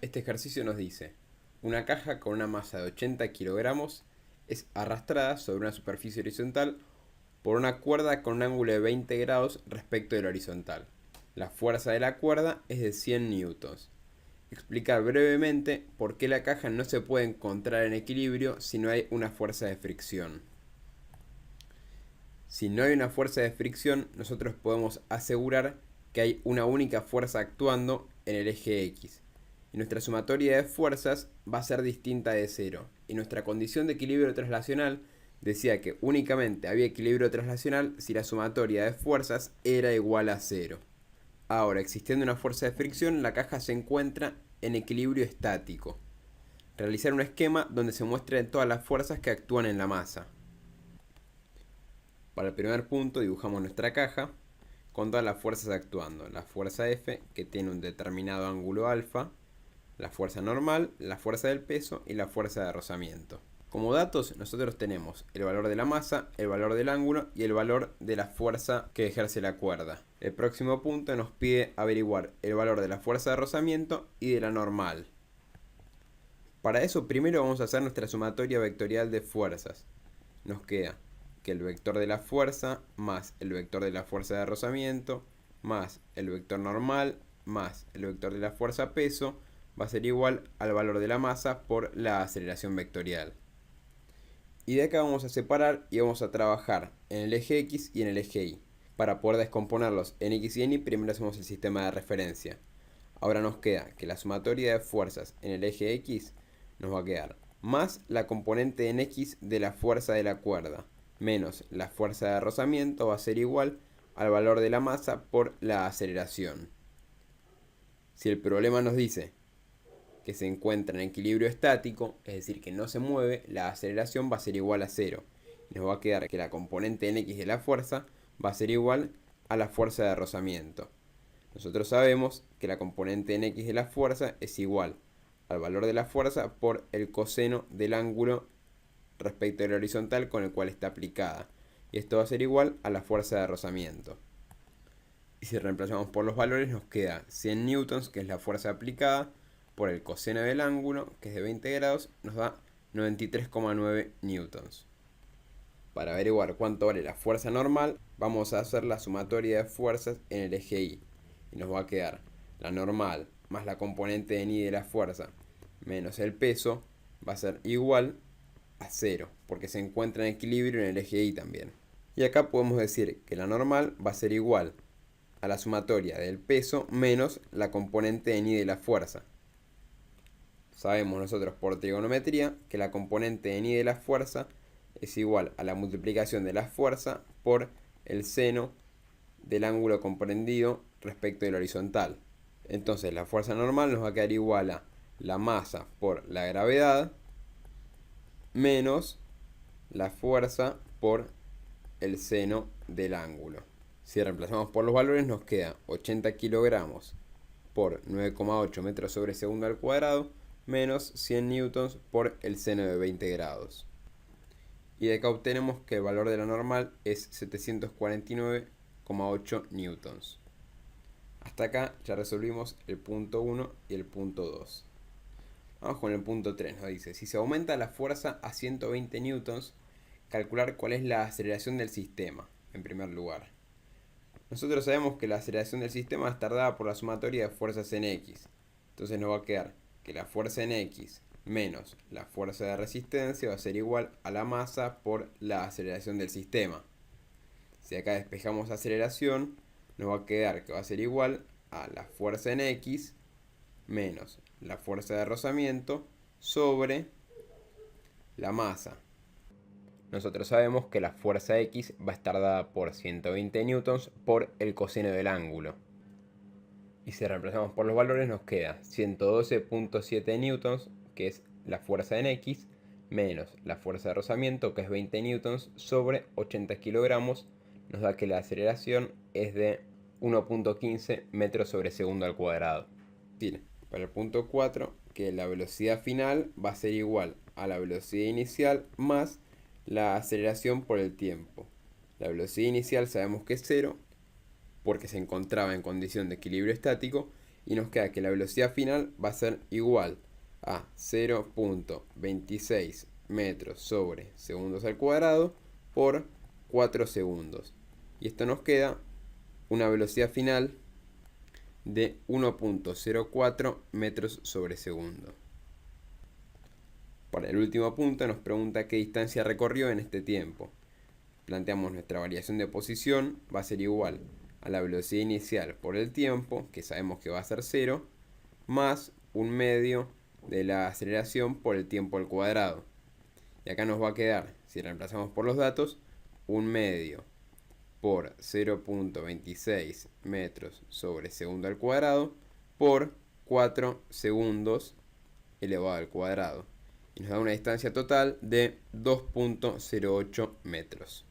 Este ejercicio nos dice, una caja con una masa de 80 kilogramos es arrastrada sobre una superficie horizontal por una cuerda con un ángulo de 20 grados respecto del horizontal. La fuerza de la cuerda es de 100 newtons. Explicar brevemente por qué la caja no se puede encontrar en equilibrio si no hay una fuerza de fricción. Si no hay una fuerza de fricción, nosotros podemos asegurar que hay una única fuerza actuando en el eje X. Y nuestra sumatoria de fuerzas va a ser distinta de cero. Y nuestra condición de equilibrio traslacional decía que únicamente había equilibrio traslacional si la sumatoria de fuerzas era igual a cero. Ahora, existiendo una fuerza de fricción, la caja se encuentra en equilibrio estático. Realizar un esquema donde se muestren todas las fuerzas que actúan en la masa. Para el primer punto dibujamos nuestra caja con todas las fuerzas actuando. La fuerza F, que tiene un determinado ángulo alfa, la fuerza normal, la fuerza del peso y la fuerza de rozamiento. Como datos nosotros tenemos el valor de la masa, el valor del ángulo y el valor de la fuerza que ejerce la cuerda. El próximo punto nos pide averiguar el valor de la fuerza de rozamiento y de la normal. Para eso primero vamos a hacer nuestra sumatoria vectorial de fuerzas. Nos queda que el vector de la fuerza más el vector de la fuerza de rozamiento más el vector normal más el vector de la fuerza peso va a ser igual al valor de la masa por la aceleración vectorial. Y de acá vamos a separar y vamos a trabajar en el eje X y en el eje Y. Para poder descomponerlos en X y en Y, primero hacemos el sistema de referencia. Ahora nos queda que la sumatoria de fuerzas en el eje X nos va a quedar más la componente en X de la fuerza de la cuerda, menos la fuerza de rozamiento va a ser igual al valor de la masa por la aceleración. Si el problema nos dice que se encuentra en equilibrio estático, es decir, que no se mueve, la aceleración va a ser igual a cero. Y nos va a quedar que la componente en X de la fuerza va a ser igual a la fuerza de rozamiento. Nosotros sabemos que la componente en X de la fuerza es igual al valor de la fuerza por el coseno del ángulo respecto al horizontal con el cual está aplicada. Y esto va a ser igual a la fuerza de rozamiento. Y si reemplazamos por los valores nos queda 100 newtons, que es la fuerza aplicada, por el coseno del ángulo, que es de 20 grados, nos da 93,9 newtons. Para averiguar cuánto vale la fuerza normal, vamos a hacer la sumatoria de fuerzas en el eje Y. Y nos va a quedar la normal más la componente en Y de la fuerza menos el peso va a ser igual a 0, porque se encuentra en equilibrio en el eje Y también. Y acá podemos decir que la normal va a ser igual a la sumatoria del peso menos la componente en Y de la fuerza. Sabemos nosotros por trigonometría que la componente en Y de la fuerza es igual a la multiplicación de la fuerza por el seno del ángulo comprendido respecto del horizontal. Entonces la fuerza normal nos va a quedar igual a la masa por la gravedad menos la fuerza por el seno del ángulo. Si reemplazamos por los valores nos queda 80 kilogramos por 9,8 metros sobre segundo al cuadrado menos 100 newtons por el seno de 20 grados. Y de acá obtenemos que el valor de la normal es 749,8 newtons. Hasta acá ya resolvimos el punto 1 y el punto 2. Vamos con el punto 3, nos dice, si se aumenta la fuerza a 120 newtons, calcular cuál es la aceleración del sistema, en primer lugar. Nosotros sabemos que la aceleración del sistema es dada por la sumatoria de fuerzas en X. Entonces nos va a quedar que la fuerza en X menos la fuerza de resistencia va a ser igual a la masa por la aceleración del sistema. Si acá despejamos aceleración, nos va a quedar que va a ser igual a la fuerza en X menos la fuerza de rozamiento sobre la masa. Nosotros sabemos que la fuerza X va a estar dada por 120 newtons por el coseno del ángulo. Y si reemplazamos por los valores nos queda 112,7 newtons, que es la fuerza en X, menos la fuerza de rozamiento, que es 20 newtons, sobre 80 kilogramos, nos da que la aceleración es de 1,15 metros sobre segundo al cuadrado. Bien, para el punto 4, que la velocidad final va a ser igual a la velocidad inicial más la aceleración por el tiempo. La velocidad inicial sabemos que es 0, porque se encontraba en condición de equilibrio estático, y nos queda que la velocidad final va a ser igual a 0.26 metros sobre segundos al cuadrado por 4 segundos. Y esto nos queda una velocidad final de 1.04 metros sobre segundo. Para el último punto nos pregunta qué distancia recorrió en este tiempo. Planteamos nuestra variación de posición, va a ser igual a la velocidad inicial por el tiempo, que sabemos que va a ser 0, más un medio de la aceleración por el tiempo al cuadrado. Y acá nos va a quedar, si reemplazamos por los datos, un medio por 0.26 metros sobre segundo al cuadrado por 4 segundos elevado al cuadrado. Y nos da una distancia total de 2.08 metros.